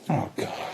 Oh, God.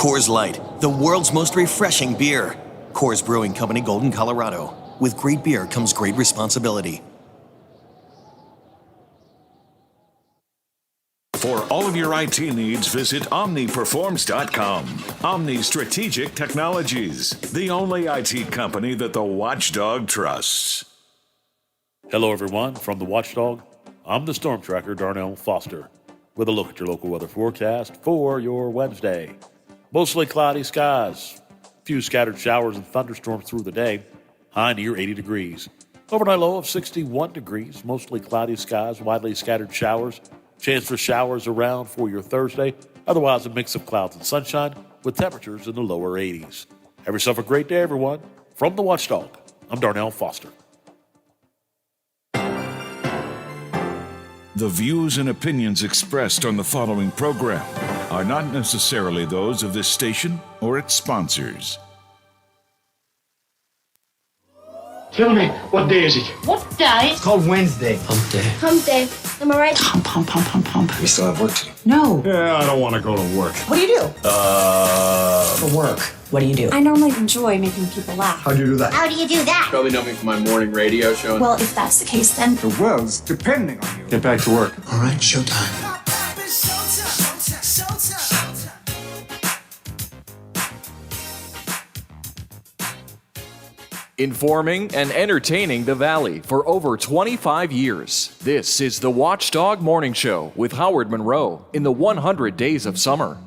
Coors Light, the world's most refreshing beer. Coors Brewing Company, Golden, Colorado. With great beer comes great responsibility. For all of your IT needs, visit OmniPerforms.com. Omni Strategic Technologies, the only IT company that the Watchdog trusts. Hello, everyone. From the Watchdog, I'm the Storm Tracker, Darnell Foster, with a look at your local weather forecast for your Wednesday. Mostly cloudy skies, few scattered showers and thunderstorms through the day, high near 80 degrees. Overnight low of 61 degrees, mostly cloudy skies, widely scattered showers. Chance for showers around for your Thursday. Otherwise, a mix of clouds and sunshine with temperatures in the lower 80s. Have yourself a great day, everyone. From the Watchdog, I'm Darnell Foster. The views and opinions expressed on the following program are not necessarily those of this station or its sponsors. Tell me, what day is it? What day? It's called Wednesday. Hump day. Hump day. Am I right? Hump, hump, hump, hump, hump. We still have work to do. No. Yeah, I don't want to go to work. What do you do? For work. What do you do? I normally enjoy making people laugh. How'd you do that? How do you do that? Probably know me from my morning radio show. Well, if that's the case, then The world's depending on you. Get back to work. All right, showtime. Informing and entertaining the Valley for over 25 years. This is the Watchdog Morning Show with Howard Monroe in the 100 Days of Summer.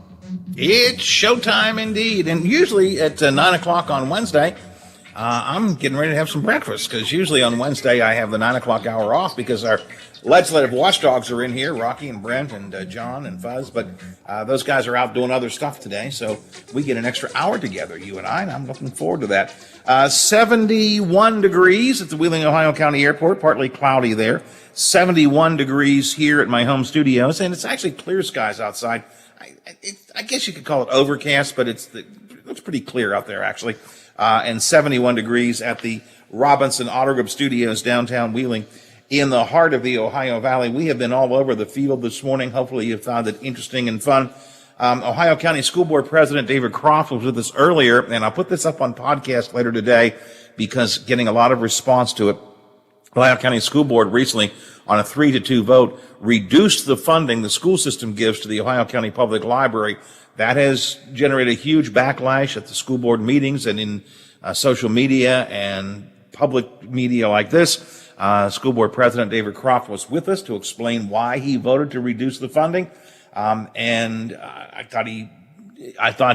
It's showtime indeed. And usually at 9 o'clock on Wednesday, I'm getting ready to have some breakfast because usually on Wednesday I have the 9 o'clock hour off because our legislative watchdogs are in here, Rocky and Brent and John and Fuzz, but those guys are out doing other stuff today, so we get an extra hour together, you and I, and I'm looking forward to that. 71 degrees at the Wheeling, Ohio County Airport, partly cloudy there. 71 degrees here at my home studios, and it's actually clear skies outside. I guess you could call it overcast, but it looks pretty clear out there, actually. And 71 degrees at the Robinson Auto Group Studios, downtown Wheeling, in the heart of the Ohio Valley. We have been all over the field this morning. Hopefully you found it interesting and fun. Ohio County School Board President David Croft was with us earlier, and I'll put this up on podcast later today because getting a lot of response to it. Ohio County School Board recently, on a 3-2 vote, reduced the funding the school system gives to the Ohio County Public Library. That has generated a huge backlash at the school board meetings and in social media and public media like this. School Board President David Croft was with us to explain why he voted to reduce the funding. I thought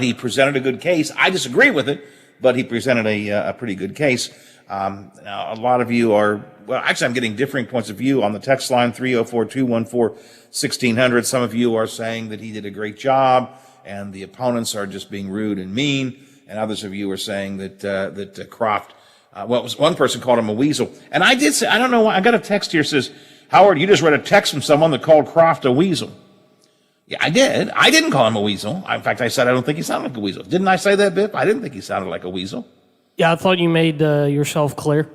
he presented a good case. I disagree with it, but he presented a pretty good case. Now, a lot of you are, well, actually, I'm getting differing points of view on the text line 304-214-1600. Some of you are saying that he did a great job and the opponents are just being rude and mean. And others of you are saying that Croft, one person called him a weasel. And I did say, I don't know why, I got a text here that says, Howard, you just read a text from someone that called Croft a weasel. Yeah, I did. I didn't call him a weasel. In fact, I said I don't think he sounded like a weasel. Didn't I say that, Biff? I didn't think he sounded like a weasel. Yeah, I thought you made yourself clear.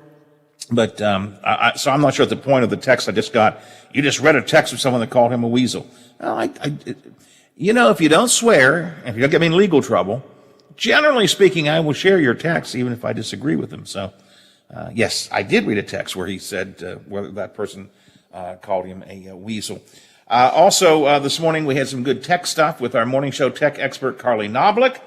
But so I'm not sure at the point of the text I just got. You just read a text from someone that called him a weasel. Well, if you don't swear, if you don't get me in legal trouble, generally speaking, I will share your text even if I disagree with them. So, yes, I did read a text where he said whether that person called him a weasel. Also, this morning we had some good tech stuff with our morning show tech expert, Carly Noblick.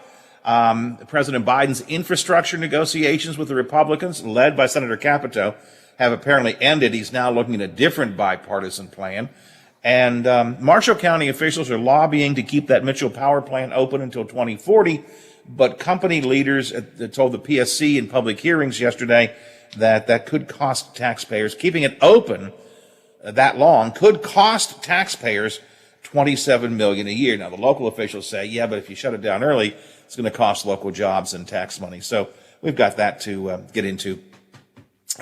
President Biden's infrastructure negotiations with the Republicans, led by Senator Capito, have apparently ended. He's now looking at a different bipartisan plan. And Marshall County officials are lobbying to keep that Mitchell power plant open until 2040. But company leaders told the PSC in public hearings yesterday that could cost taxpayers, keeping it open that long could cost taxpayers $27 million a year. Now, the local officials say, yeah, but if you shut it down early, it's going to cost local jobs and tax money. So we've got that to get into,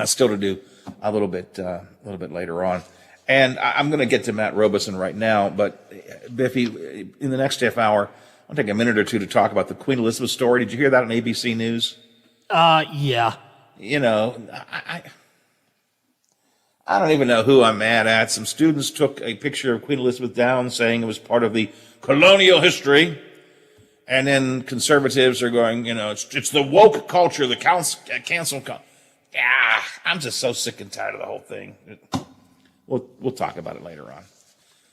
still to do a little bit later on. And I'm going to get to Matt Robeson right now, but Biffy, in the next half hour, I'll take a minute or two to talk about the Queen Elizabeth story. Did you hear that on ABC News? Yeah. I don't even know who I'm mad at. Some students took a picture of Queen Elizabeth down saying it was part of the colonial history. And then conservatives are going, it's the woke culture, the cancel culture. Yeah, I'm just so sick and tired of the whole thing. We'll talk about it later on.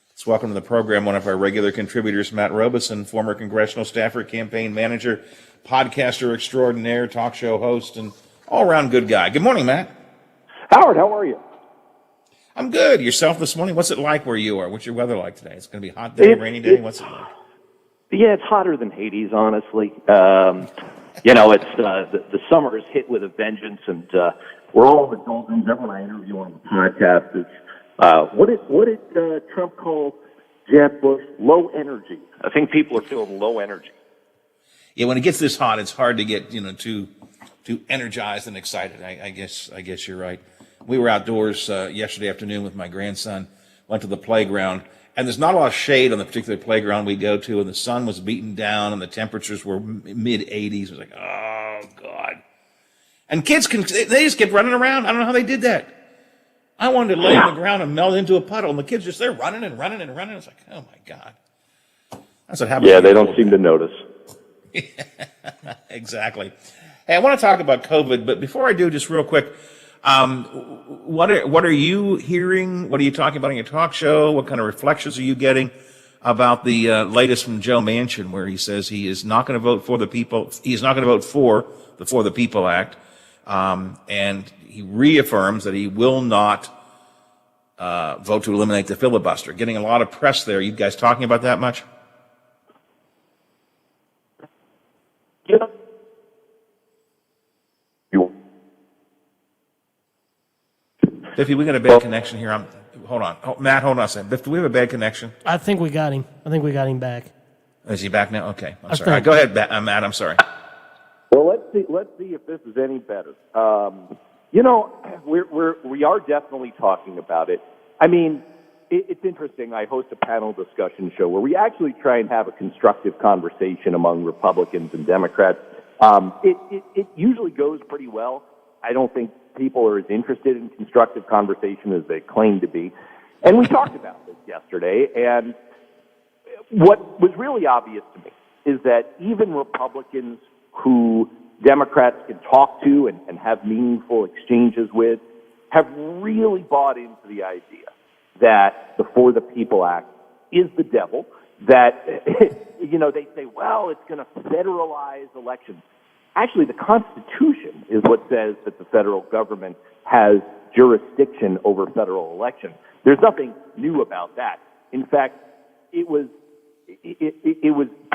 Let's welcome to the program one of our regular contributors, Matt Robeson, former congressional staffer, campaign manager, podcaster extraordinaire, talk show host, and all-around good guy. Good morning, Matt. Howard, how are you? I'm good. Yourself this morning? What's it like where you are? What's your weather like today? It's going to be a hot day, rainy day? What's it like? Yeah, it's hotter than Hades, honestly. It's the summer is hit with a vengeance, and we're all in the doldrums. Everyone I interview on the podcast is what did Trump call Jeb Bush? Low energy. I think people are feeling low energy. Yeah, when it gets this hot, it's hard to get too energized and excited. I guess you're right. We were outdoors yesterday afternoon with my grandson. Went to the playground, and there's not a lot of shade on the particular playground we go to, and the sun was beaten down, and the temperatures were mid-80s. It was like, oh God! And kids they just kept running around. I don't know how they did that. I wanted to lay on the ground and melt into a puddle, and the kids just they're running and running and running. It's like, oh my God! That's what happens. Yeah, they don't seem to notice. Exactly. Hey, I want to talk about COVID, but before I do, just real quick, what are you hearing? What are you talking about on your talk show? What kind of reflections are you getting about the latest from Joe Manchin, where he says he is not going to vote for the people? He's not going to vote for the People Act, and he reaffirms that he will not vote to eliminate the filibuster. Getting a lot of press there. You guys talking about that much? Yeah. Biffy, we got a bad connection here. Hold on. Matt, hold on a second. Biff, do we have a bad connection? I think we got him. I think we got him back. Is he back now? Okay. I'm sorry. All right, go ahead, Matt. I'm sorry. Well, let's see if this is any better. We are definitely talking about it. I mean, it's interesting. I host a panel discussion show where we actually try and have a constructive conversation among Republicans and Democrats. It usually goes pretty well. I don't think people are as interested in constructive conversation as they claim to be. And we talked about this yesterday, and what was really obvious to me is that even Republicans who Democrats can talk to and have meaningful exchanges with have really bought into the idea that the For the People Act is the devil, that, they say, well, it's going to federalize elections. Actually, the Constitution is what says that the federal government has jurisdiction over federal elections. There's nothing new about that. In fact, it was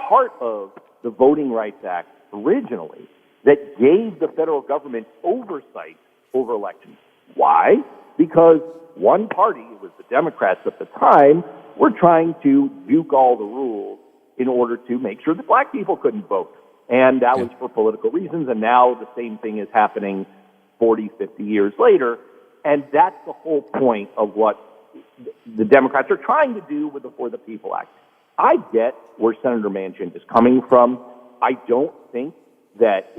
part of the Voting Rights Act originally that gave the federal government oversight over elections. Why? Because one party, it was the Democrats at the time, were trying to duke all the rules in order to make sure that black people couldn't vote. And that was for political reasons, and now the same thing is happening 40, 50 years later. And that's the whole point of what the Democrats are trying to do with the For the People Act. I get where Senator Manchin is coming from. I don't think that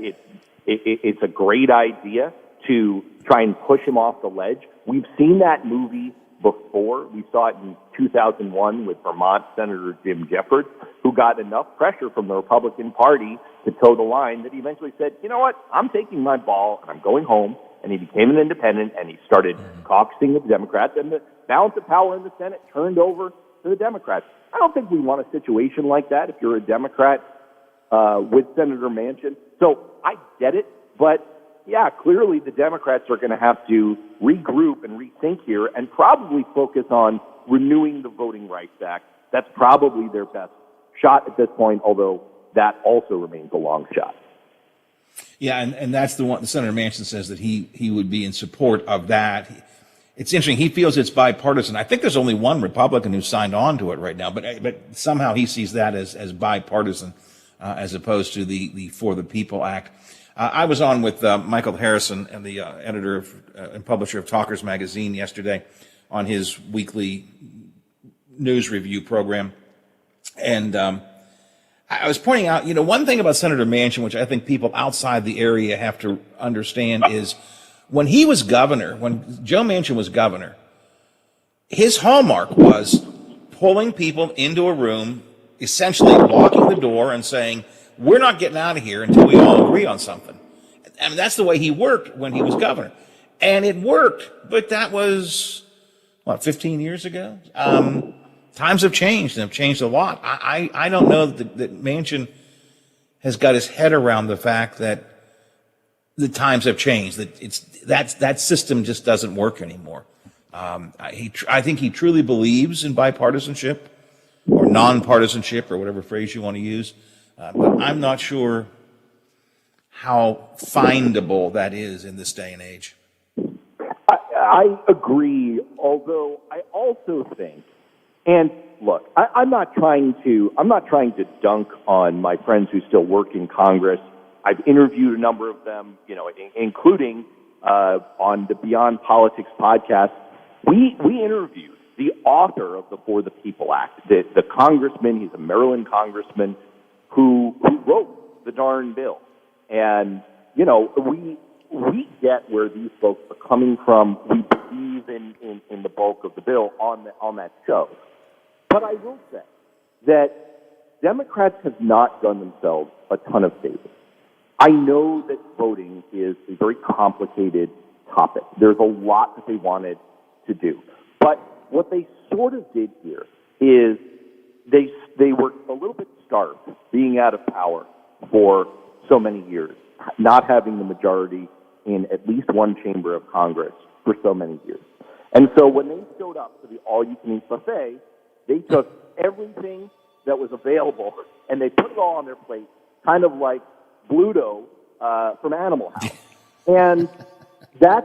it's a great idea to try and push him off the ledge. We've seen that movie before. We saw it in 2001 with Vermont Senator Jim Jeffords, who got enough pressure from the Republican Party to toe the line that he eventually said, you know what, I'm taking my ball and I'm going home. And he became an independent, and he started caucusing with the Democrats, and the balance of power in the Senate turned over to the Democrats. I don't think we want a situation like that if you're a Democrat with Senator Manchin. So I get it, but yeah, clearly the Democrats are going to have to regroup and rethink here and probably focus on renewing the Voting Rights Act. That's probably their best shot at this point, although that also remains a long shot. Yeah, and that's the one. Senator Manchin says that he would be in support of that. It's interesting. He feels it's bipartisan. I think there's only one Republican who signed on to it right now, but somehow he sees that as bipartisan as opposed to the For the People Act. I was on with Michael Harrison, and the editor and publisher of Talkers Magazine, yesterday on his weekly news review program, and I was pointing out, one thing about Senator Manchin, which I think people outside the area have to understand, is when he was governor, when Joe Manchin was governor, his hallmark was pulling people into a room essentially locking the door and saying, we're not getting out of here until we all agree on something. I mean, that's the way he worked when he was governor. And it worked, but that was, 15 years ago? Times have changed, and have changed a lot. I don't know that Manchin has got his head around the fact that the times have changed, that system just doesn't work anymore. I think he truly believes in bipartisanship or nonpartisanship or whatever phrase you want to use, but I'm not sure how findable that is in this day and age. I agree, although I also think, and look, I'm not trying to dunk on my friends who still work in Congress. I've interviewed a number of them, including on the Beyond Politics podcast. We interviewed the author of the For the People Act, the congressman. He's a Maryland congressman who wrote the darn bill. And we get where these folks are coming from. We believe in the bulk of the bill on that show. But I will say that Democrats have not done themselves a ton of favors. I know that voting is a very complicated topic. There's a lot that they wanted to do. But what they sort of did here is they were a little bit starved being out of power for so many years, not having the majority in at least one chamber of Congress for so many years. And so when they showed up to the all-you-can-eat buffet, they took everything that was available and they put it all on their plate, kind of like Bluto from Animal House. And that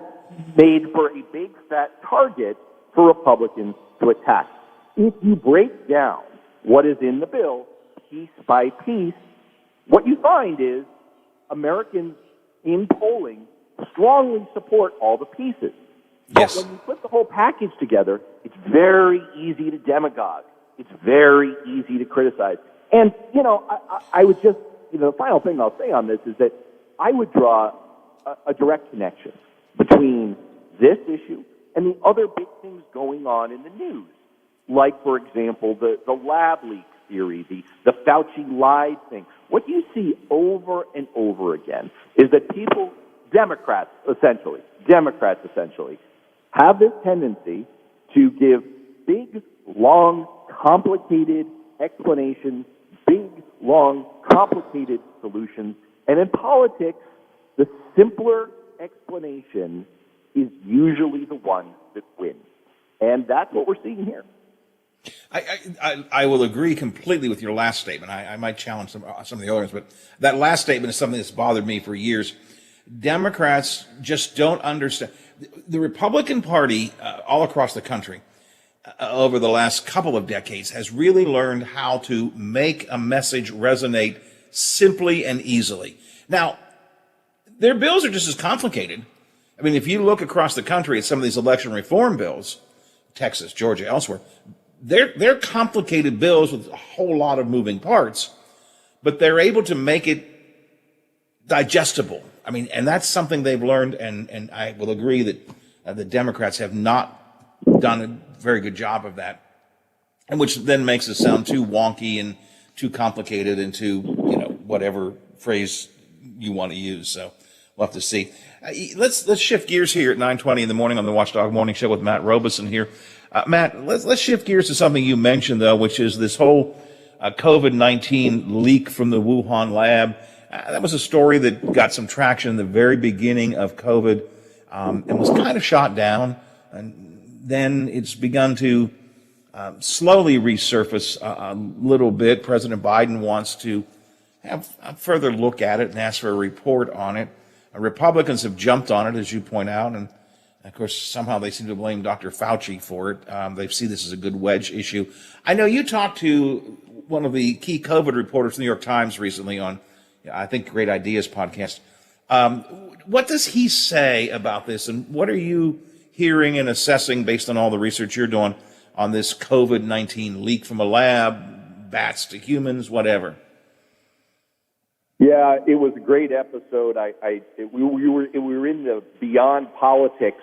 made for a big, fat target for Republicans to attack. If you break down what is in the bill piece by piece, what you find is Americans in polling strongly support all the pieces. Yes. But when you put the whole package together, it's very easy to demagogue. It's very easy to criticize. And, I would just, the final thing I'll say on this is that I would draw a direct connection between this issue and the other big things going on in the news. Like, for example, the lab leak theory, the Fauci lied thing. What you see over and over again is that Democrats essentially, have this tendency to give big, long, complicated explanations, big, long, complicated solutions. And in politics, the simpler explanation is usually the one that wins. And that's what we're seeing here. I will agree completely with your last statement. I might challenge some of the others, but that last statement is something that's bothered me for years. Democrats just don't understand. The Republican Party all across the country over the last couple of decades has really learned how to make a message resonate simply and easily. Now, their bills are just as complicated. I mean, if you look across the country at some of these election reform bills, Texas, Georgia, elsewhere, they're complicated bills with a whole lot of moving parts, but they're able to make it digestible. I mean, and that's something they've learned, and I will agree that the Democrats have not done a very good job of that, and which then makes it sound too wonky and too complicated and too, whatever phrase you want to use. So we'll have to see. Let's shift gears here at 9:20 in the morning on the Watchdog Morning Show with Matt Robeson here. Matt, let's shift gears to something you mentioned, though, which is this whole COVID-19 leak from the Wuhan lab. That was a story that got some traction in the very beginning of COVID and was kind of shot down. And then it's begun to slowly resurface a little bit. President Biden wants to have a further look at it and ask for a report on it. Republicans have jumped on it, as you point out, and of course, somehow they seem to blame Dr. Fauci for it. They see this as a good wedge issue. I know you talked to one of the key COVID reporters from the New York Times recently on, I think, Great Ideas podcast. What does he say about this, and what are you hearing and assessing based on all the research you're doing on this COVID-19 leak from a lab, bats to humans, whatever? Yeah, it was a great episode. We were in the Beyond Politics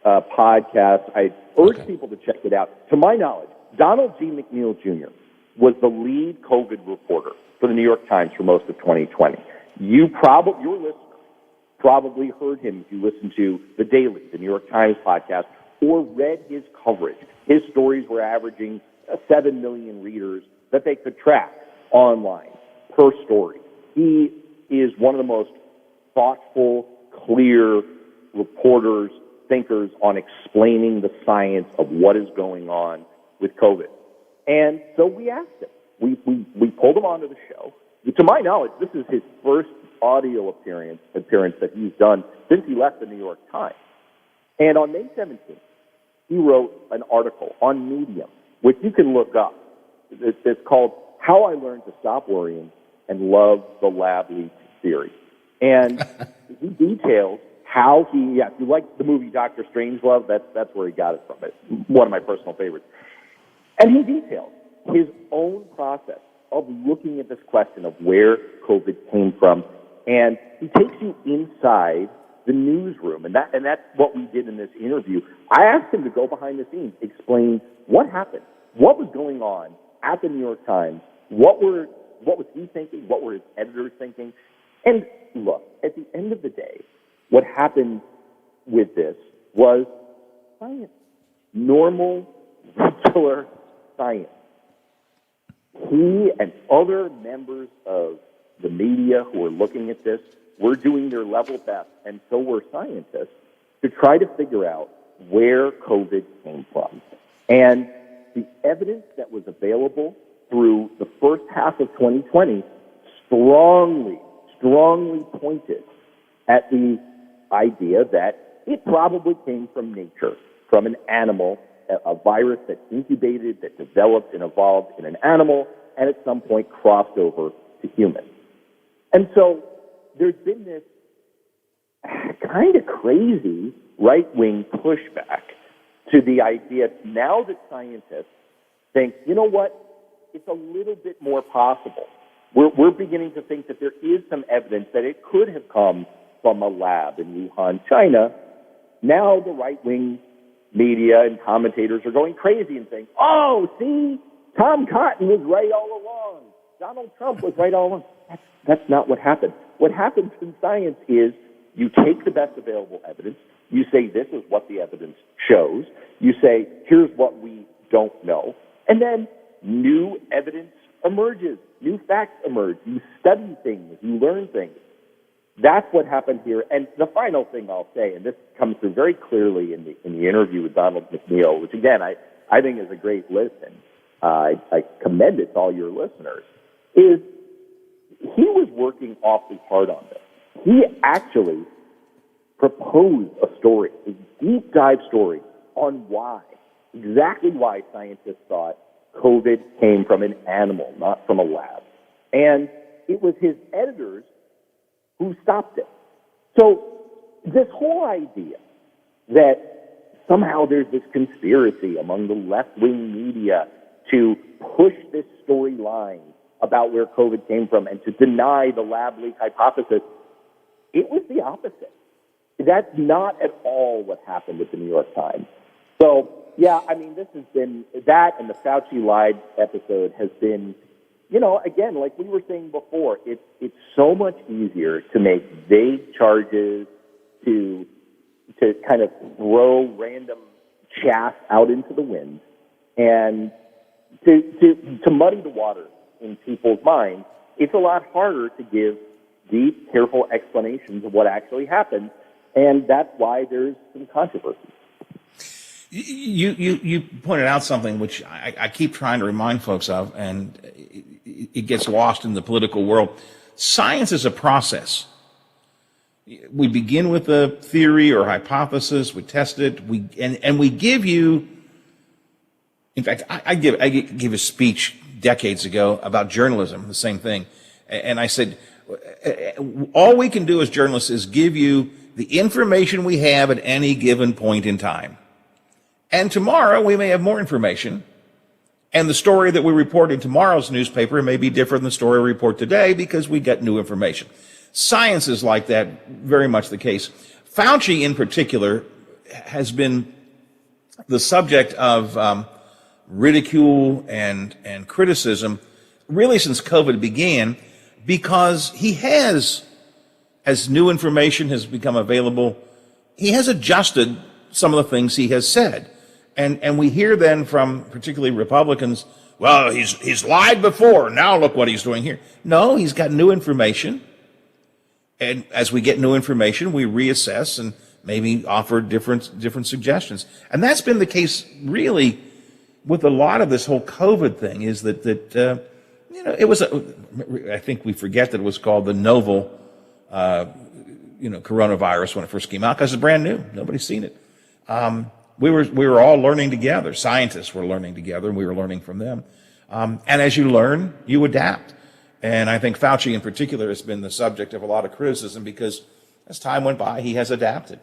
podcast. I urge people to check it out. To my knowledge, Donald G. McNeil Jr., was the lead COVID reporter for the New York Times for most of 2020. Your listeners probably heard him if you listen to The Daily, the New York Times podcast, or read his coverage. His stories were averaging 7 million readers that they could track online per story. He is one of the most thoughtful, clear reporters, thinkers on explaining the science of what is going on with COVID. And so we asked him. We pulled him onto the show. To my knowledge, this is his first audio appearance that he's done since he left the New York Times. And on May 17th, he wrote an article on Medium, which you can look up. It's called How I Learned to Stop Worrying and Love the Lab Leak Theory. And he details how if you like the movie Dr. Strangelove, that's where he got it from. It's one of my personal favorites. And he details his own process of looking at this question of where COVID came from, and he takes you inside the newsroom, and that's what we did in this interview. I asked him to go behind the scenes, explain what happened, what was going on at the New York Times, what was he thinking, what were his editors thinking, and look, at the end of the day, what happened with this was science, normal, regular science. He and other members of the media who are looking at this were doing their level best, and so were scientists, to try to figure out where COVID came from. And the evidence that was available through the first half of 2020 strongly pointed at the idea that it probably came from nature, from an animal, a virus that incubated, that developed and evolved in an animal, and at some point crossed over to humans. And so there's been this kind of crazy right-wing pushback to the idea now that scientists think, you know what, it's a little bit more possible. We're beginning to think that there is some evidence that it could have come from a lab in Wuhan, China. Now the right-wing media and commentators are going crazy and saying, oh, see, Tom Cotton was right all along. Donald Trump was right all along. That's not what happened. What happens in science is you take the best available evidence, you say this is what the evidence shows, you say here's what we don't know, and then new evidence emerges, new facts emerge, you study things, you learn things. That's what happened here. And the final thing I'll say, and this comes through very clearly in the interview with Donald McNeil, which again I think is a great listen. I commend it to all your listeners, is he was working awfully hard on this. He actually proposed a story, a deep dive story on exactly why scientists thought COVID came from an animal, not from a lab. And it was his editors who stopped it. So this whole idea that somehow there's this conspiracy among the left-wing media to push this storyline about where COVID came from and to deny the lab leak hypothesis, it was the opposite. That's not at all what happened with the New York Times. So, yeah, I mean, this has been, that and the Fauci lied episode has been, you know, again, like we were saying before, it's so much easier to make vague charges, to kind of throw random chaff out into the wind, and to muddy the water in people's minds. It's a lot harder to give deep, careful explanations of what actually happened, and that's why there's some controversy. You pointed out something which I keep trying to remind folks of, and it gets lost in the political world. Science is a process. We begin with a theory or hypothesis, we test it, and we give you. In fact, I gave a speech decades ago about journalism, the same thing, and I said, all we can do as journalists is give you the information we have at any given point in time. And tomorrow we may have more information, and the story that we report in tomorrow's newspaper may be different than the story we report today because we get new information. Science is like that, very much the case. Fauci, in particular, has been the subject of ridicule and criticism really since COVID began, because he has, as new information has become available, he has adjusted some of the things he has said. And we hear then from particularly Republicans, well, he's lied before, now look what he's doing here. No, he's got new information. And as we get new information, we reassess and maybe offer different suggestions. And that's been the case really with a lot of this whole COVID thing, is that it was, I think we forget that it was called the novel, coronavirus when it first came out, because it's brand new. Nobody's seen it. We were all learning together. Scientists were learning together, and we were learning from them. And as you learn, you adapt. And I think Fauci in particular has been the subject of a lot of criticism because as time went by, he has adapted.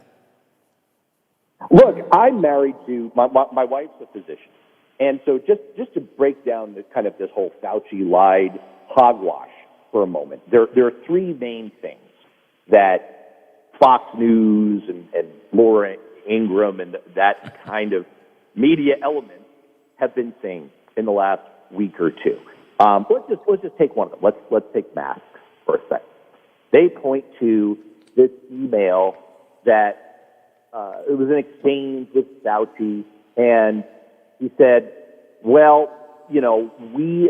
Look, I'm married to, my wife's a physician. And so just to break down the kind of this whole Fauci lied hogwash for a moment, there are three main things that Fox News and Laura Ingraham and that kind of media element have been saying in the last week or two. Let's just take one of them. Let's take masks for a second. They point to this email that it was an exchange with Fauci, and he said, "Well, we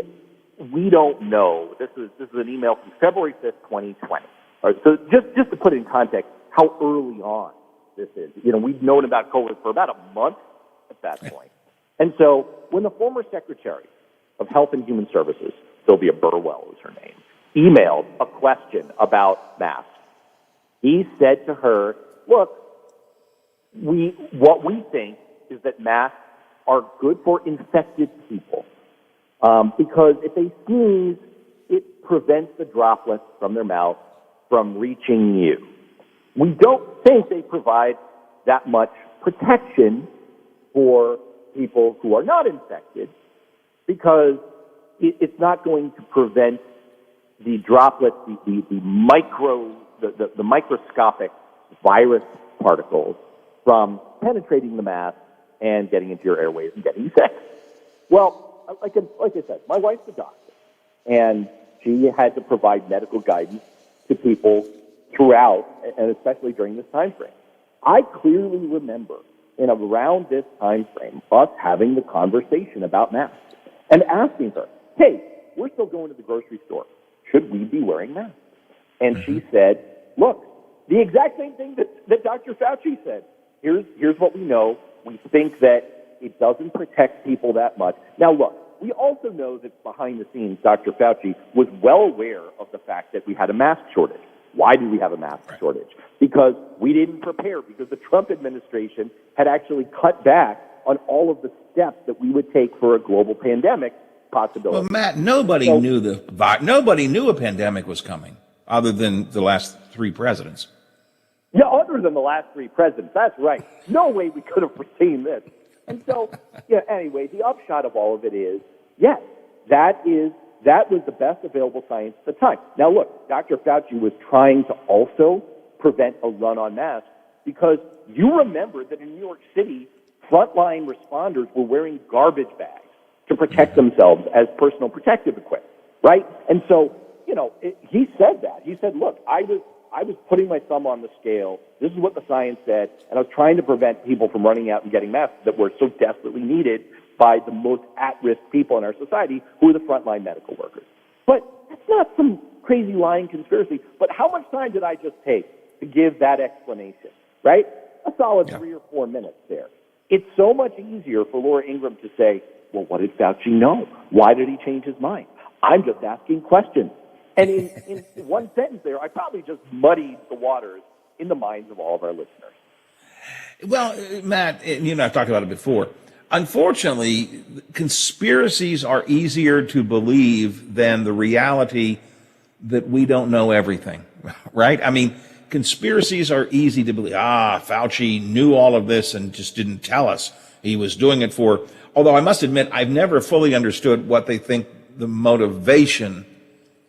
don't know." This is an email from February 5th, 2020. All right, so just to put it in context, how early on this is. We've known about COVID for about a month at that point. And so when the former Secretary of Health and Human Services, Sylvia Burwell is her name, emailed a question about masks, he said to her, look, what we think is that masks are good for infected people because if they sneeze, it prevents the droplets from their mouth from reaching you. We don't think they provide that much protection for people who are not infected because it's not going to prevent the droplets, the microscopic virus particles from penetrating the mask and getting into your airways and getting you sick. Well, like I said, my wife's a doctor, and she had to provide medical guidance to people throughout, and especially during this time frame. I clearly remember in around this time frame us having the conversation about masks and asking her, hey, we're still going to the grocery store. Should we be wearing masks? And she said, look, the exact same thing that Dr. Fauci said. Here's what we know. We think that it doesn't protect people that much. Now, look, we also know that behind the scenes, Dr. Fauci was well aware of the fact that we had a mask shortage. Why did we have a mask shortage? Because we didn't prepare, because the Trump administration had actually cut back on all of the steps that we would take for a global pandemic possibility. Well, Matt, nobody knew a pandemic was coming other than the last three presidents. Yeah, other than the last three presidents. That's right. No way we could have foreseen this. And so, anyway, the upshot of all of it is, yes, that was the best available science at the time. Now, look, Dr. Fauci was trying to also prevent a run on masks because you remember that in New York City, frontline responders were wearing garbage bags to protect themselves as personal protective equipment, right? And so, he said that. He said, look, I was putting my thumb on the scale. This is what the science said, and I was trying to prevent people from running out and getting masks that were so desperately needed by the most at-risk people in our society, who are the frontline medical workers. But that's not some crazy lying conspiracy. But how much time did I just take to give that explanation, right? A solid 3 or 4 minutes there. It's so much easier for Laura Ingraham to say, well, what did Fauci know? Why did he change his mind? I'm just asking questions. And in one sentence there, I probably just muddied the waters in the minds of all of our listeners. Well, Matt, you and I have talked about it before. Unfortunately, conspiracies are easier to believe than the reality that we don't know everything, right? I mean, conspiracies are easy to believe. Fauci knew all of this and just didn't tell us. He was doing it for, although I must admit, I've never fully understood what they think the motivation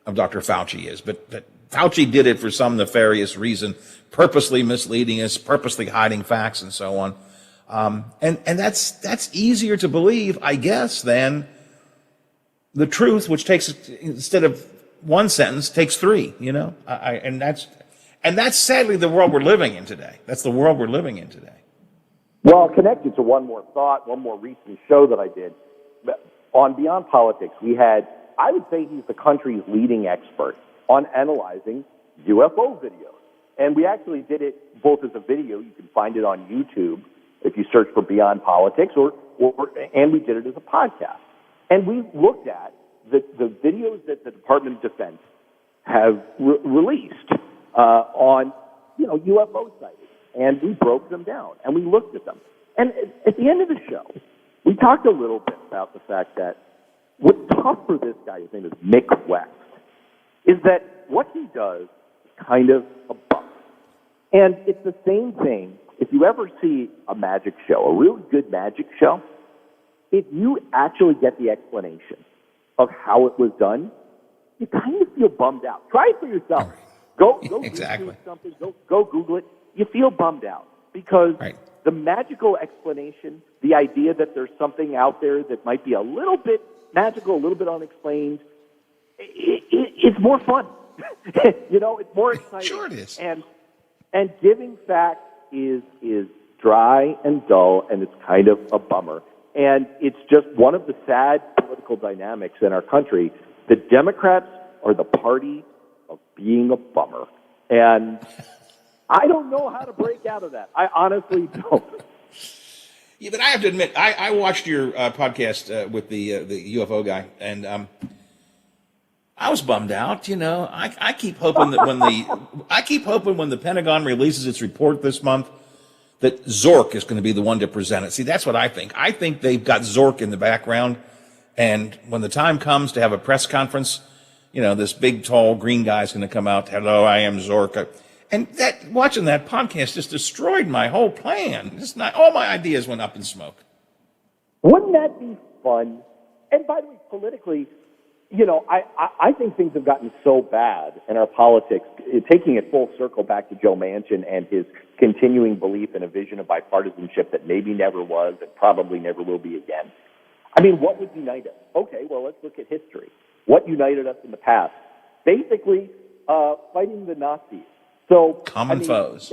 of Dr. Fauci is. But Fauci did it for some nefarious reason, purposely misleading us, purposely hiding facts and so on. And that's easier to believe, I guess, than the truth, which takes, instead of one sentence, takes three, you know? And that's sadly the world we're living in today. That's the world we're living in today. Well, connected to one more thought, one more recent show that I did, on Beyond Politics, we had, I would say he's the country's leading expert on analyzing UFO videos. And we actually did it both as a video, you can find it on YouTube if you search for Beyond Politics, and we did it as a podcast. And we looked at the videos that the Department of Defense have released on, UFO sightings. And we broke them down, and we looked at them. And at the end of the show, we talked a little bit about the fact that what's tough for this guy, his name is Mick West, is that what he does is kind of a bummer. And it's the same thing if you ever see a magic show, a really good magic show, if you actually get the explanation of how it was done, you kind of feel bummed out. Try it for yourself. Go exactly. YouTube something, go Google it. You feel bummed out because the magical explanation, the idea that there's something out there that might be a little bit magical, a little bit unexplained, it's more fun. It's more exciting. Sure it is. And giving facts is dry and dull, and it's kind of a bummer. And it's just one of the sad political dynamics in our country. The Democrats are the party of being a bummer. And I don't know how to break out of that. I honestly don't. Yeah, but I have to admit, I watched your podcast with the UFO guy, and I was bummed out. I keep hoping that when the Pentagon releases its report this month, that Zork is going to be the one to present it. See, that's what I think. I think they've got Zork in the background, and when the time comes to have a press conference, this big, tall, green guy is going to come out. Hello, I am Zork. And watching that podcast just destroyed my whole plan. All my ideas went up in smoke. Wouldn't that be fun? And by the way, politically, I think things have gotten so bad in our politics, taking it full circle back to Joe Manchin and his continuing belief in a vision of bipartisanship that maybe never was and probably never will be again. I mean, what would unite us? Okay, well, let's look at history. What united us in the past? Basically, fighting the Nazis. So, common foes.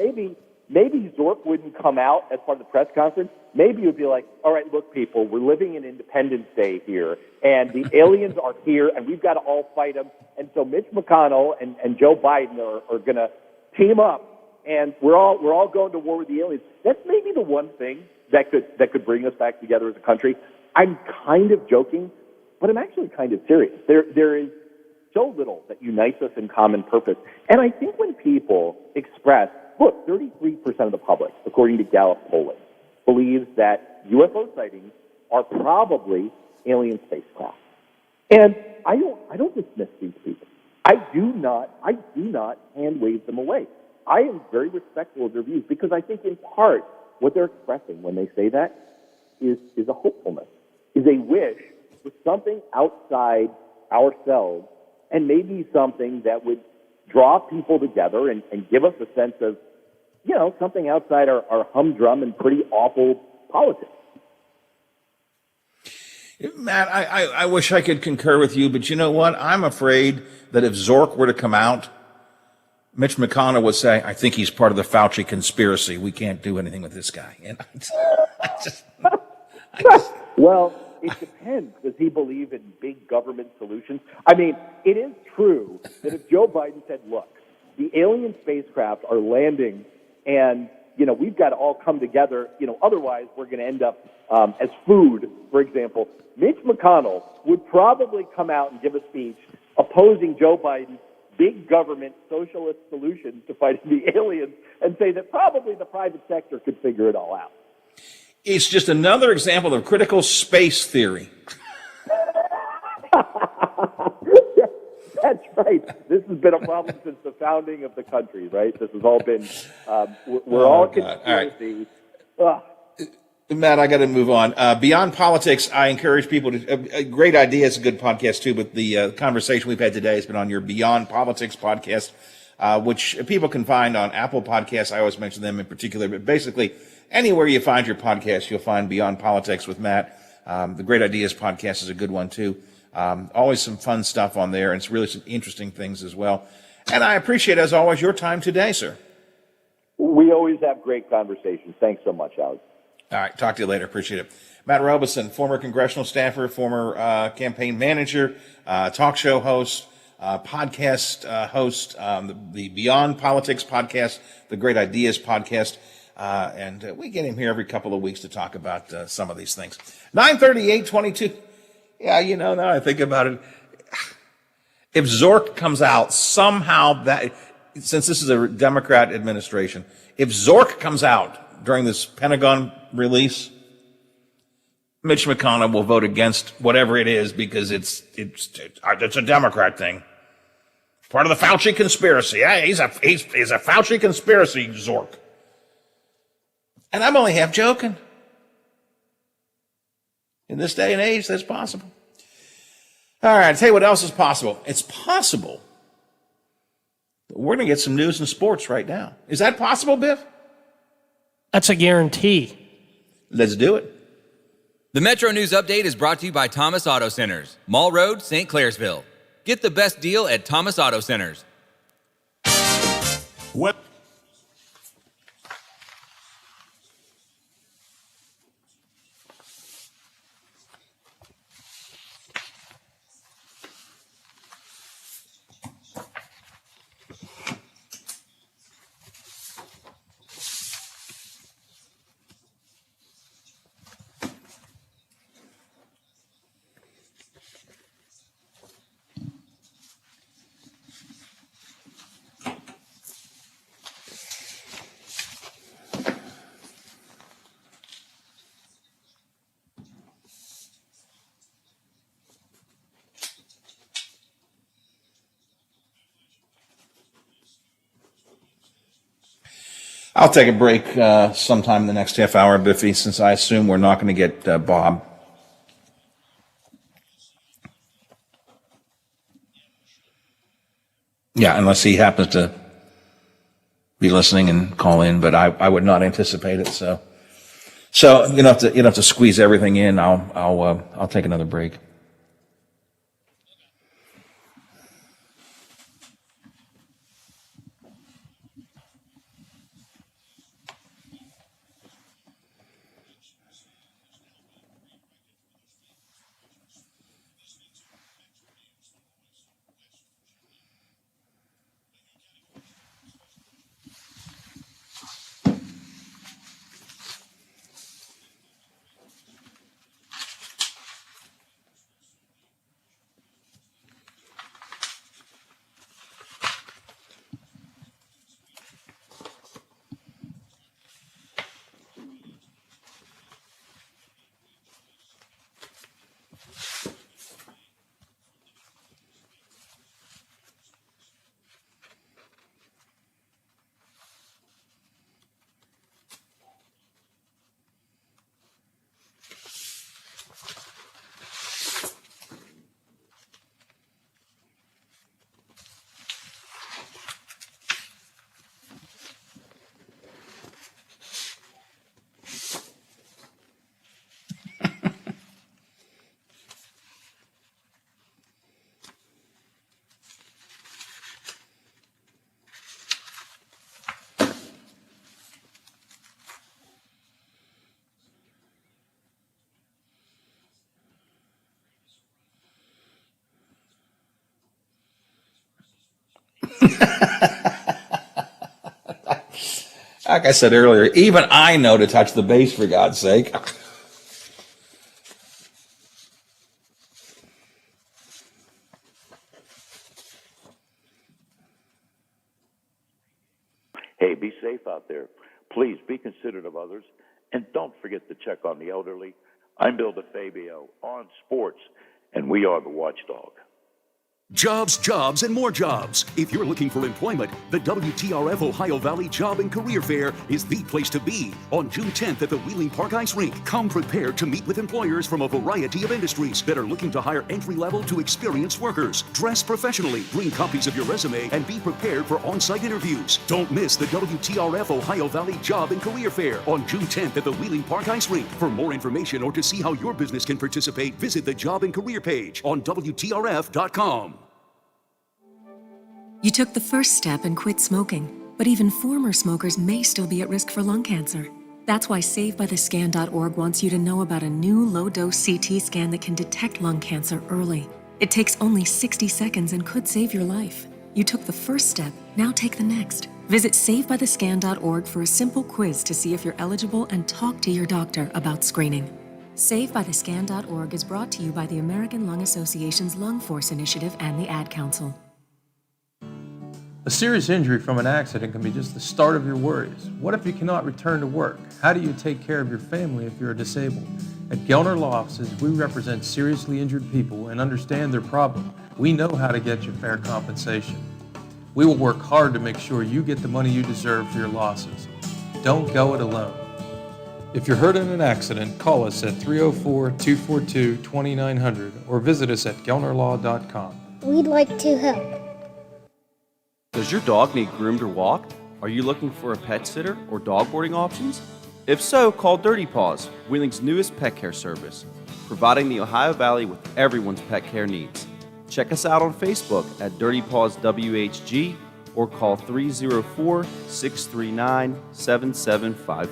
Maybe Zork wouldn't come out as part of the press conference. Maybe it would be like, all right, look, people, we're living in Independence Day here, and the aliens are here, and we've got to all fight them. And so Mitch McConnell and Joe Biden are going to team up, and we're all going to war with the aliens. That's maybe the one thing that could bring us back together as a country. I'm kind of joking, but I'm actually kind of serious. There is so little that unites us in common purpose. And I think when people express, look, 33% of the public, according to Gallup polling, believes that UFO sightings are probably alien spacecraft. And I don't dismiss these people. I do not hand wave them away. I am very respectful of their views because I think in part what they're expressing when they say that is a hopefulness, is a wish for something outside ourselves and maybe something that would draw people together and give us a sense of, something outside our humdrum and pretty awful politics. Matt, I wish I could concur with you, but you know what? I'm afraid that if Zork were to come out, Mitch McConnell would say, I think he's part of the Fauci conspiracy. We can't do anything with this guy. And Well, it depends. Does he believe in big government solutions? I mean, it is true that if Joe Biden said, look, the alien spacecraft are landing and, we've got to all come together, otherwise we're going to end up as food, for example. Mitch McConnell would probably come out and give a speech opposing Joe Biden's big government socialist solutions to fighting the aliens and say that probably the private sector could figure it all out. It's just another example of critical space theory. That's right. This has been a problem since the founding of the country, right? This has all been, we're all conspiracy. All right. Matt, I got to move on. Beyond Politics, I encourage people to, great idea. It's a good podcast too, but the conversation we've had today has been on your Beyond Politics podcast, which people can find on Apple Podcasts. I always mention them in particular, but basically Anywhere you find your podcast, you'll find Beyond Politics with Matt. The Great Ideas podcast is a good one, too. Always some fun stuff on there, and it's really some interesting things as well. And I appreciate, as always, your time today, sir. We always have great conversations. Thanks so much, Alex. All right, talk to you later. Appreciate it. Matt Robeson, former congressional staffer, former campaign manager, talk show host, podcast host, the Beyond Politics podcast, the Great Ideas podcast. And we get him here every couple of weeks to talk about some of these things. 9:38:22. Yeah, now I think about it. If Zork comes out somehow, that since this is a Democrat administration, if Zork comes out during this Pentagon release, Mitch McConnell will vote against whatever it is because it's a Democrat thing. Part of the Fauci conspiracy. Yeah, he's a Fauci conspiracy, Zork. And I'm only half joking. In this day and age, that's possible. All right, I'll tell you what else is possible. It's possible that we're going to get some news and sports right now. Is that possible, Biff? That's a guarantee. Let's do it. The Metro News Update is brought to you by Thomas Auto Centers, Mall Road, St. Clairsville. Get the best deal at Thomas Auto Centers. What? I'll take a break sometime in the next half hour, Biffy, since I assume we're not going to get Bob. Yeah, unless he happens to be listening and call in, but I would not anticipate it. So you don't have to squeeze everything in. I'll take another break. Like I said earlier, even I know to touch the base, for God's sake. Hey, be safe out there. Please be considerate of others, and don't forget to check on the elderly. I'm Bill DeFabio on sports, and we are the Watchdog. Jobs, jobs, and more jobs. If you're looking for employment, the WTRF Ohio Valley Job and Career Fair is the place to be. On June 10th at the Wheeling Park Ice Rink, come prepared to meet with employers from a variety of industries that are looking to hire entry-level to experienced workers. Dress professionally, bring copies of your resume, and be prepared for on-site interviews. Don't miss the WTRF Ohio Valley Job and Career Fair on June 10th at the Wheeling Park Ice Rink. For more information or to see how your business can participate, visit the Job and Career page on WTRF.com. You took the first step and quit smoking, but even former smokers may still be at risk for lung cancer. That's why SaveByTheScan.org wants you to know about a new low-dose CT scan that can detect lung cancer early. It takes only 60 seconds and could save your life. You took the first step, now take the next. Visit SaveByTheScan.org for a simple quiz to see if you're eligible and talk to your doctor about screening. SaveByTheScan.org is brought to you by the American Lung Association's Lung Force Initiative and the Ad Council. A serious injury from an accident can be just the start of your worries. What if you cannot return to work? How do you take care of your family if you're disabled? At Gelner Law Offices, we represent seriously injured people and understand their problem. We know how to get you fair compensation. We will work hard to make sure you get the money you deserve for your losses. Don't go it alone. If you're hurt in an accident, call us at 304-242-2900 or visit us at gelnerlaw.com. We'd like to help. Does your dog need groomed or walked? Are you looking for a pet sitter or dog boarding options? If so, call Dirty Paws, Wheeling's newest pet care service, providing the Ohio Valley with everyone's pet care needs. Check us out on Facebook at Dirty Paws WHG or call 304-639-7754.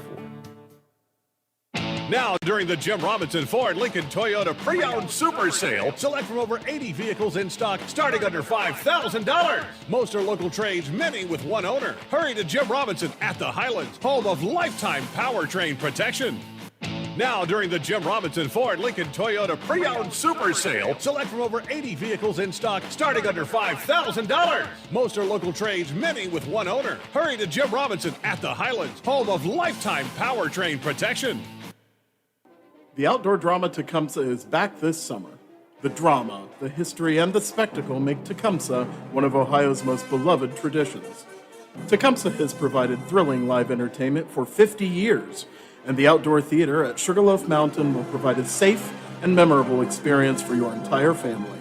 Now, during the Jim Robinson Ford Lincoln Toyota Pre-Owned Super Sale, select from over 80 vehicles in stock starting under $5,000. Most are local trades, many with one owner. Hurry to Jim Robinson at the Highlands, home of lifetime powertrain protection. Now, during the Jim Robinson Ford Lincoln Toyota Pre-Owned Super Sale, select from over 80 vehicles in stock starting under $5,000. Most are local trades, many with one owner. Hurry to Jim Robinson at the Highlands, home of lifetime powertrain protection. The outdoor drama Tecumseh is back this summer. The drama, the history, and the spectacle make Tecumseh one of Ohio's most beloved traditions. Tecumseh has provided thrilling live entertainment for 50 years, and the outdoor theater at Sugarloaf Mountain will provide a safe and memorable experience for your entire family.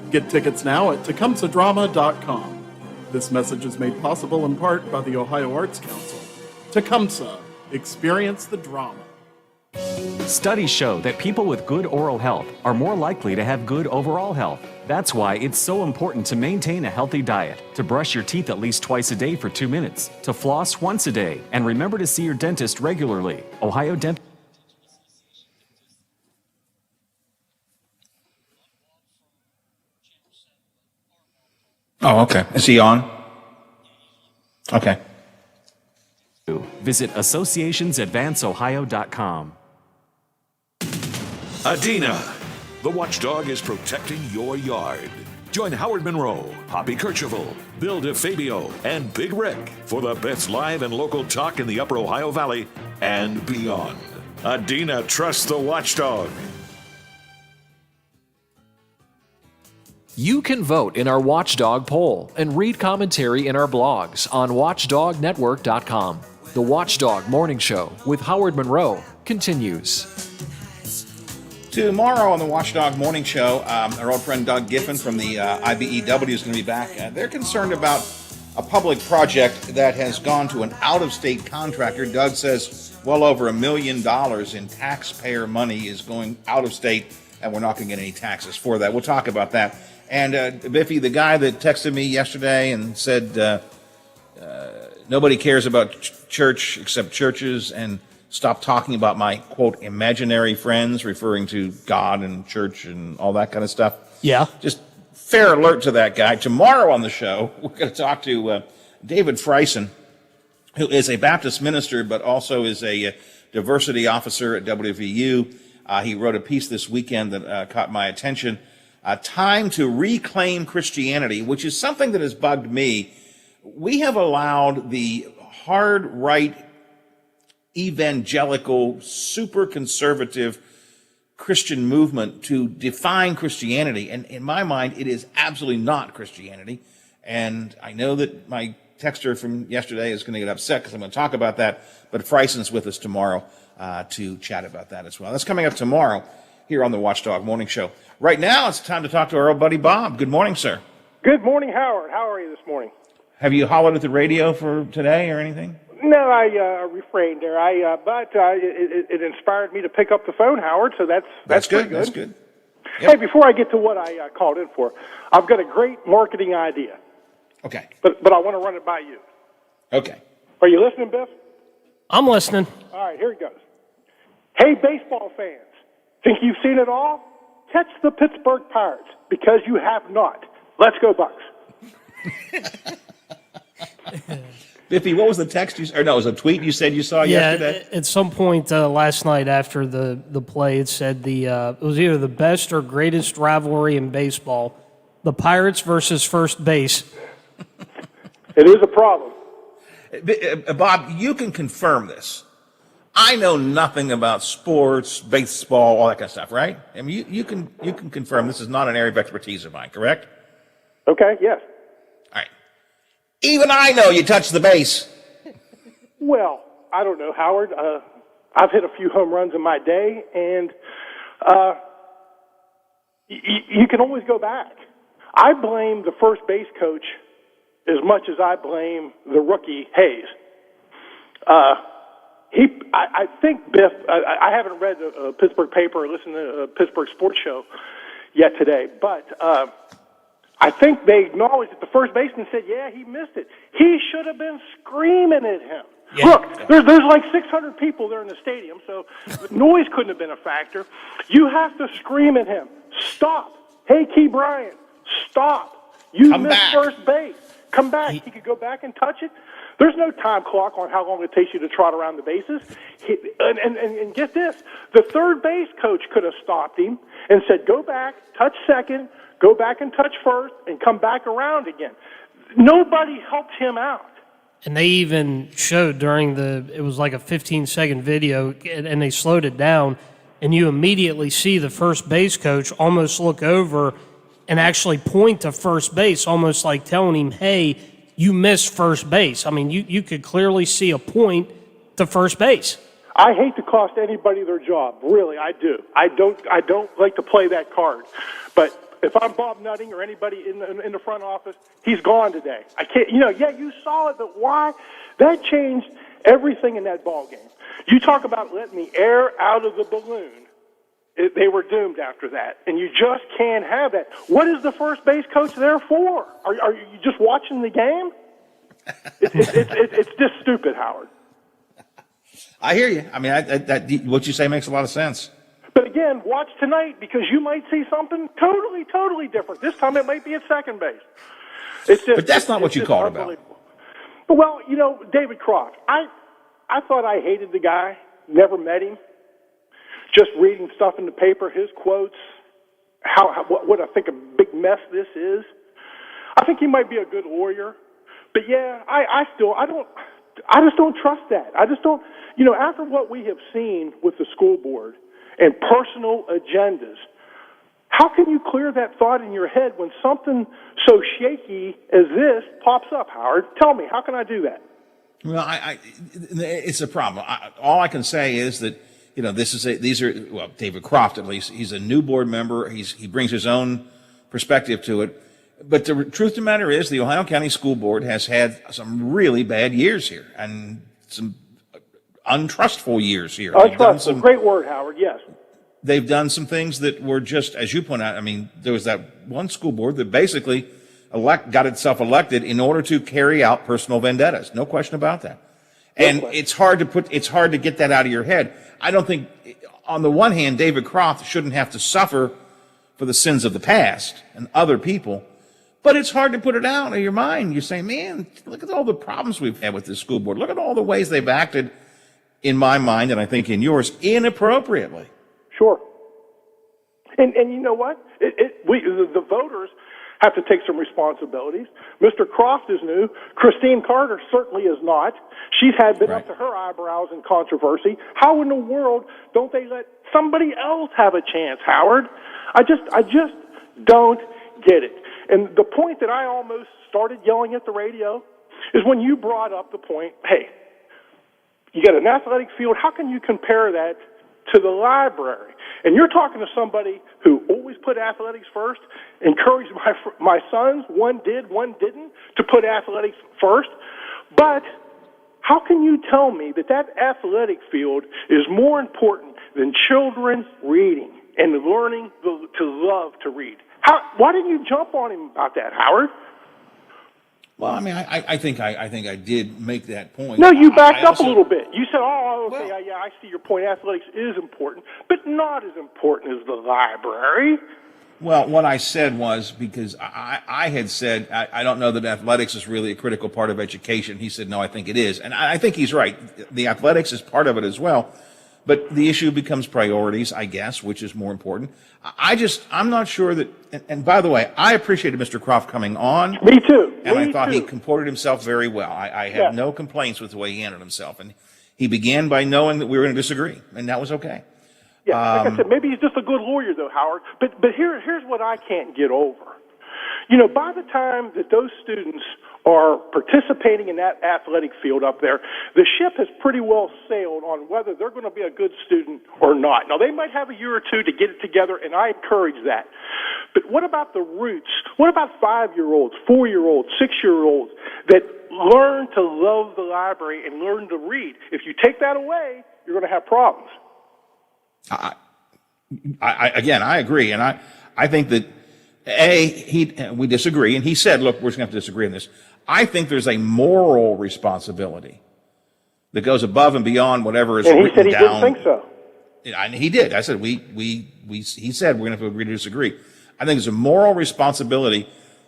Get tickets now at tecumsehdrama.com. This message is made possible in part by the Ohio Arts Council. Tecumseh, experience the drama. Studies show that people with good oral health are more likely to have good overall health. That's why it's so important to maintain a healthy diet, to brush your teeth at least twice a day for 2 minutes, to floss once a day, and remember to see your dentist regularly. Ohio Dent. Oh, okay. Is he on? Okay. Visit associationsadvanceohio.com. Adina, the watchdog is protecting your yard. Join Howard Monroe, Hoppy Kercheval, Bill DeFabio, and Big Rick for the best live and local talk in the Upper Ohio Valley and beyond. Adina trusts the watchdog. You can vote in our Watchdog poll and read commentary in our blogs on watchdognetwork.com. The Watchdog Morning Show with Howard Monroe continues. Tomorrow on the Watchdog Morning Show, our old friend Doug Giffen from the IBEW is going to be back. They're concerned about a public project that has gone to an out-of-state contractor. Doug says well over $1 million in taxpayer money is going out of state, and we're not going to get any taxes for that. We'll talk about that. And Biffy, the guy that texted me yesterday and said nobody cares about church except churches, and stop talking about my, quote, imaginary friends, referring to God and church and all that kind of stuff. Yeah. Just fair alert to that guy. Tomorrow on the show, we're going to talk to David Freisen, who is a Baptist minister, but also is a diversity officer at WVU. He wrote a piece this weekend that caught my attention. Time to Reclaim Christianity, which is something that has bugged me. We have allowed the hard right, evangelical, super conservative Christian movement to define Christianity. And in my mind, it is absolutely not Christianity. And I know that my texter from yesterday is going to get upset because I'm going to talk about that. But Fryson's with us tomorrow to chat about that as well. That's coming up tomorrow here on the Watchdog Morning Show. Right now, it's time to talk to our old buddy Bob. Good morning, sir. Good morning, Howard. How are you this morning? Have you hollered at the radio for today or anything? No, I refrained there. But it inspired me to pick up the phone, Howard. So that's good. Good. That's good. Yep. Hey, before I get to what I called in for, I've got a great marketing idea. Okay. But I want to run it by you. Okay. Are you listening, Biff? I'm listening. All right, here it goes. Hey, baseball fans, think you've seen it all? Catch the Pittsburgh Pirates because you have not. Let's go, Bucks. Biffy, what was the text it was a tweet you said you saw yesterday? At some point last night after the play, it said it was either the best or greatest rivalry in baseball, the Pirates versus first base. It is a problem. Bob, you can confirm this. I know nothing about sports, baseball, all that kind of stuff, right? I mean, you can confirm this is not an area of expertise of mine, correct? Okay, yes. All right. Even I know you touched the base. Well, I don't know, Howard. I've hit a few home runs in my day, and you can always go back. I blame the first base coach as much as I blame the rookie Hayes. I think Biff. I haven't read a Pittsburgh paper or listened to a Pittsburgh sports show yet today, but I think they acknowledged that the first baseman said, "Yeah, he missed it. He should have been screaming at him." Yeah. Look, there's like 600 people there in the stadium, so noise couldn't have been a factor. You have to scream at him. Stop. Hey, Key Bryant, stop. You missed first base. Come back. He could go back and touch it. There's no time clock on how long it takes you to trot around the bases. And get this, the third base coach could have stopped him and said, go back, touch second, go back and touch first, and come back around again. Nobody helped him out. And they even showed it was like a 15-second video, and they slowed it down, and you immediately see the first base coach almost look over and actually point to first base, almost like telling him, hey, you missed first base. I mean, you could clearly see a point to first base. I hate to cost anybody their job. Really, I do. I don't like to play that card. But if I'm Bob Nutting or anybody in the front office, he's gone today. I can't. You saw it, but why? That changed everything in that ball game. You talk about letting the air out of the balloon. They were doomed after that, and you just can't have that. What is the first base coach there for? Are you just watching the game? It's just stupid, Howard. I hear you. I mean, what you say makes a lot of sense. But again, watch tonight because you might see something totally different. This time it might be at second base. But that's not what you called about. Well, David Croft. I thought I hated the guy. Never met him. Just reading stuff in the paper, his quotes, what I think a big mess this is. I think he might be a good lawyer, but yeah, I just don't trust that. I just don't. After what we have seen with the school board and personal agendas, how can you clear that thought in your head when something so shaky as this pops up, Howard? Tell me, how can I do that? Well, it's a problem. All I can say is that. David Croft, at least, he's a new board member. He brings his own perspective to it. But the truth of the matter is the Ohio County School Board has had some really bad years here and some untrustful years here. Untrustful, great word, Howard, yes. They've done some things that were just, as you point out, I mean, there was that one school board that basically got itself elected in order to carry out personal vendettas. No question about that. And it's hard to get that out of your head. I don't think, on the one hand, David Croft shouldn't have to suffer for the sins of the past and other people, but it's hard to put it out of your mind. You say, man, look at all the problems we've had with this school board. Look at all the ways they've acted, in my mind, and I think in yours, inappropriately. Sure. And you know what? The voters have to take some responsibilities. Mr. Croft is new. Christine Carter certainly is not. She's been up to her eyebrows in controversy. How in the world don't they let somebody else have a chance, Howard? I just don't get it. And the point that I almost started yelling at the radio is when you brought up the point, hey, you got an athletic field, how can you compare that to the library? And you're talking to somebody who always put athletics first, encouraged my sons, one did, one didn't, to put athletics first. But how can you tell me that athletic field is more important than children reading and learning to love to read? Why didn't you jump on him about that, Howard? Well, I mean, I think I did make that point. No, you backed up a little bit. You said, "Oh, okay, yeah, I see your point. Athletics is important, but not as important as the library." Well, what I said was because I had said I don't know that athletics is really a critical part of education. He said, "No, I think it is," and I think he's right. The athletics is part of it as well, but the issue becomes priorities, I guess, which is more important. I'm not sure that. And by the way, I appreciated Mr. Croft coming on. Me too. And I thought he comported himself very well. I have no complaints with the way he handled himself. And he began by knowing that we were going to disagree, and that was okay. Yeah, like I said, maybe he's just a good lawyer, though, Howard. But here's what I can't get over. You know, by the time that those students are participating in that athletic field up there, the ship has pretty well sailed on whether they're going to be a good student or not. Now, they might have a year or two to get it together, and I encourage that. But what about the roots? What about 5-year-olds, 4-year-olds, 6-year-olds that learn to love the library and learn to read? If you take that away, you're going to have problems. Again, I agree, and I think that we disagree, and he said, "Look, we're just going to have to disagree on this." I think there's a moral responsibility that goes above and beyond whatever is written down. And he said he didn't think so. And he did. I said he said we're going to have to agree to disagree. I think there's a moral responsibility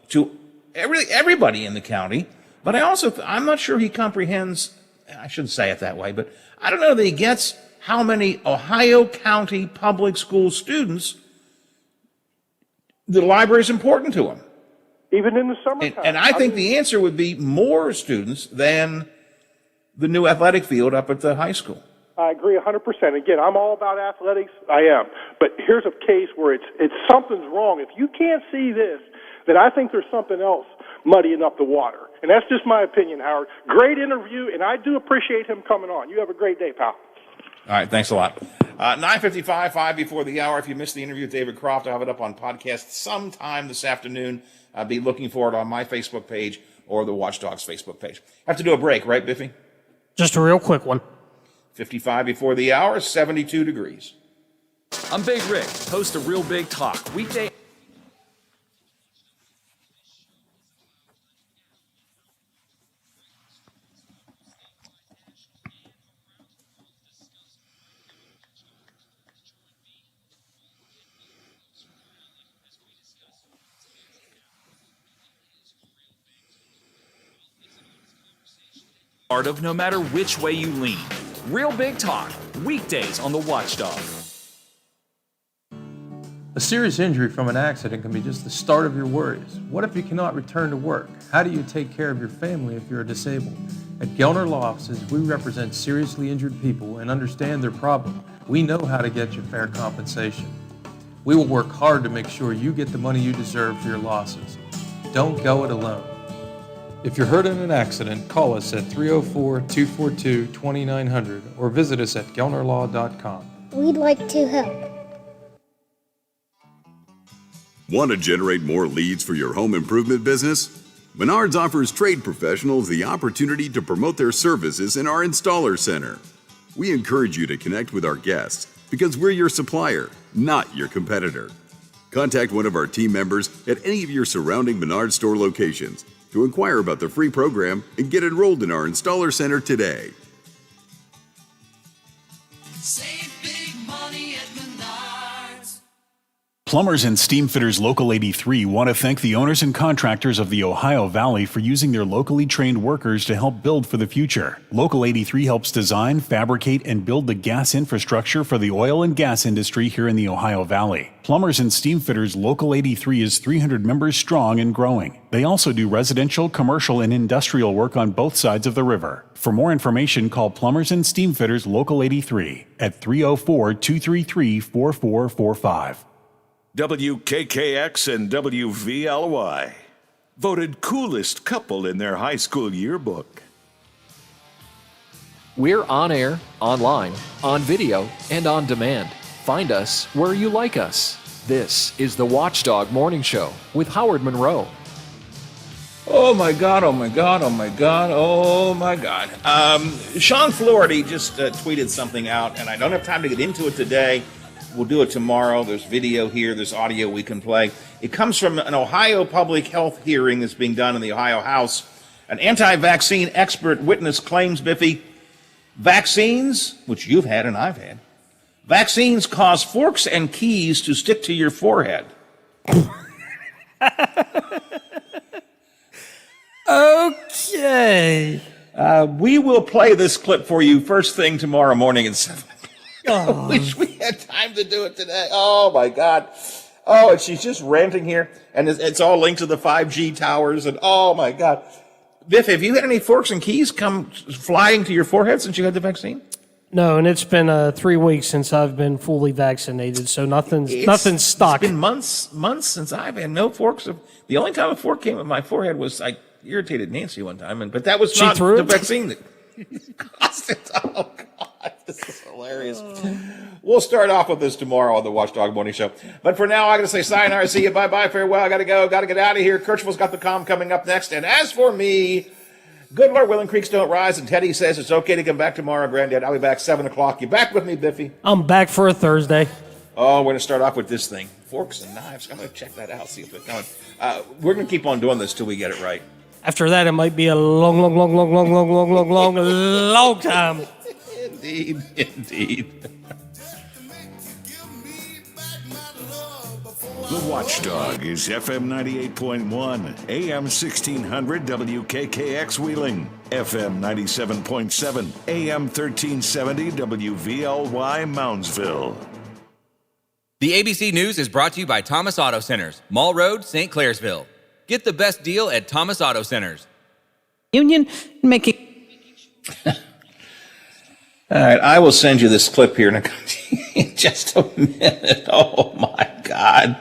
to everybody in the county, but I'm not sure he comprehends. I shouldn't say it that way, but I don't know that he gets how many Ohio County public school students the library is important to them. Even in the summertime. And I think the answer would be more students than the new athletic field up at the high school. I agree 100%. Again, I'm all about athletics. I am. But here's a case where it's something's wrong. If you can't see this, then I think there's something else muddying up the water. And that's just my opinion, Howard. Great interview, and I do appreciate him coming on. You have a great day, pal. All right, thanks a lot. 9:55, 5 before the hour. If you missed the interview with David Croft, I'll have it up on podcast sometime this afternoon. I'll be looking for it on my Facebook page or the Watchdogs Facebook page. Have to do a break, right, Biffy? Just a real quick one. 55 before the hour, 72 degrees. I'm Big Rick, host of Real Big Talk, weekday. Part of no matter which way you lean. Real Big Talk, weekdays on the Watchdog. A serious injury from an accident can be just the start of your worries. What if you cannot return to work? How do you take care of your family if you're disabled? At Gelner Law Offices, we represent seriously injured people and understand their problem. We know how to get you fair compensation. We will work hard to make sure you get the money you deserve for your losses. Don't go it alone. If you're hurt in an accident, call us at 304-242-2900 or visit us at gelnerlaw.com. We'd like to help. Want to generate more leads for your home improvement business? Menards offers trade professionals the opportunity to promote their services in our installer center. We encourage you to connect with our guests because we're your supplier, not your competitor. Contact one of our team members at any of your surrounding Menards store locations to inquire about the free program and get enrolled in our installer center today. Save big money at Menards. Plumbers and Steam Fitters Local 83 want to thank the owners and contractors of the Ohio Valley for using their locally trained workers to help build for the future. Local 83 helps design, fabricate, and build the gas infrastructure for the oil and gas industry here in the Ohio Valley. Plumbers and Steam Fitters Local 83 is 300 members strong and growing. They also do residential, commercial, and industrial work on both sides of the river. For more information, call Plumbers and Steam Fitters Local 83 at 304-233-4445. WKKX and WVLY voted coolest couple in their high school yearbook. We're on air, online, on video, and on demand. Find us where you like us. This is the Watchdog Morning Show with Howard Monroe. Oh my God, oh my God, oh my God, oh my God. Sean Flaherty just tweeted something out, and I don't have time to get into it today. We'll do it tomorrow. There's video here. There's audio we can play. It comes from an Ohio public health hearing that's being done in the Ohio House. An anti-vaccine expert witness claims, Biffy, vaccines, which you've had and I've had, vaccines cause forks and keys to stick to your forehead. Okay. We will play this clip for you first thing tomorrow morning at 7. I wish we had time to do it today. Oh, my God. Oh, and she's just ranting here, and it's all linked to the 5G towers, and oh, my God. Biff, have you had any forks and keys come flying to your forehead since you had the vaccine? No, and it's been 3 weeks since I've been fully vaccinated, so nothing's stuck. It's been months since I've had no forks. The only time a fork came at my forehead was I irritated Nancy one time, but that was not the vaccine that caused it. Oh, God. This is hilarious. We'll start off with this tomorrow on the Watchdog Morning Show. But for now, I got to say sayonara, see you, bye-bye, farewell. I got to go, got to get out of here. Kirchhoff's got the calm coming up next. And as for me, good Lord willing, creeks don't rise. And Teddy says it's okay to come back tomorrow, Granddad. I'll be back 7 o'clock. You back with me, Biffy? I'm back for a Thursday. Oh, we're going to start off with this thing. Forks and knives. I'm going to check that out, see if it's going. We're going to keep on doing this till we get it right. After that, it might be a long time. Indeed. The Watchdog is FM 98.1, AM 1600 WKKX Wheeling, FM 97.7, AM 1370 WVLY Moundsville. The ABC News is brought to you by Thomas Auto Centers, Mall Road, St. Clairsville. Get the best deal at Thomas Auto Centers. Union making. All right, I will send you this clip here in just a minute. Oh my God!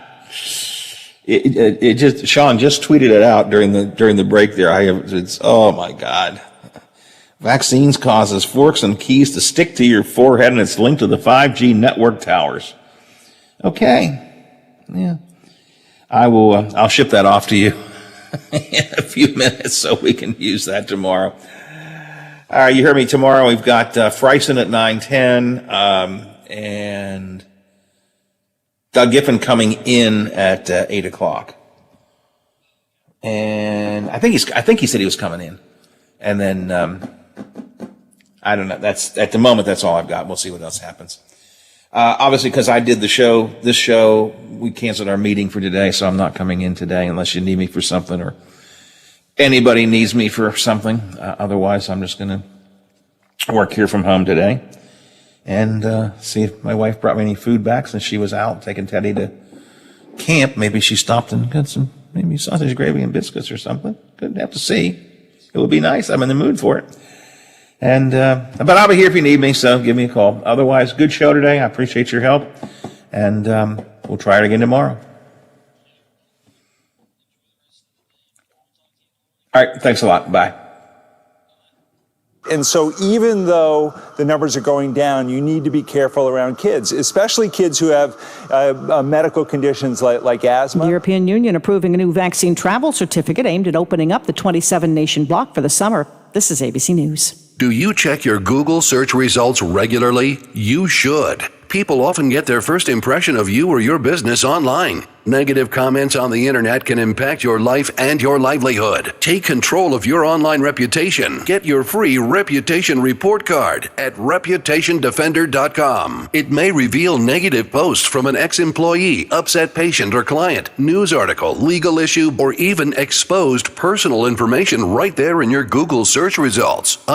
It just Sean just tweeted it out during the break there. It's oh my God! Vaccines causes forks and keys to stick to your forehead, and it's linked to the 5G network towers. Okay, yeah, I will. I'll ship that off to you in a few minutes so we can use that tomorrow. All right, you heard me tomorrow. We've got Freisen at 9:10, and Doug Giffen coming in at 8 o'clock. And I think he said he was coming in. And then I don't know. That's at the moment. That's all I've got. We'll see what else happens. Obviously, because I did this show, we canceled our meeting for today, so I'm not coming in today unless you need me for something or anybody needs me for something. Otherwise, I'm just going to work here from home today and see if my wife brought me any food back since she was out taking Teddy to camp. Maybe she stopped and got some maybe sausage gravy and biscuits or something. Couldn't have to see. It would be nice. I'm in the mood for it. And but I'll be here if you need me, so give me a call. Otherwise, good show today. I appreciate your help, and we'll try it again tomorrow. All right, thanks a lot. Bye. And so even though the numbers are going down, you need to be careful around kids, especially kids who have medical conditions like asthma. The European Union approving a new vaccine travel certificate aimed at opening up the 27-nation bloc for the summer. This is ABC News. Do you check your Google search results regularly? You should. People often get their first impression of you or your business online. Negative comments on the internet can impact your life and your livelihood. Take control of your online reputation. Get your free reputation report card at reputationdefender.com. It may reveal negative posts from an ex-employee, upset patient or client, news article, legal issue, or even exposed personal information right there in your Google search results.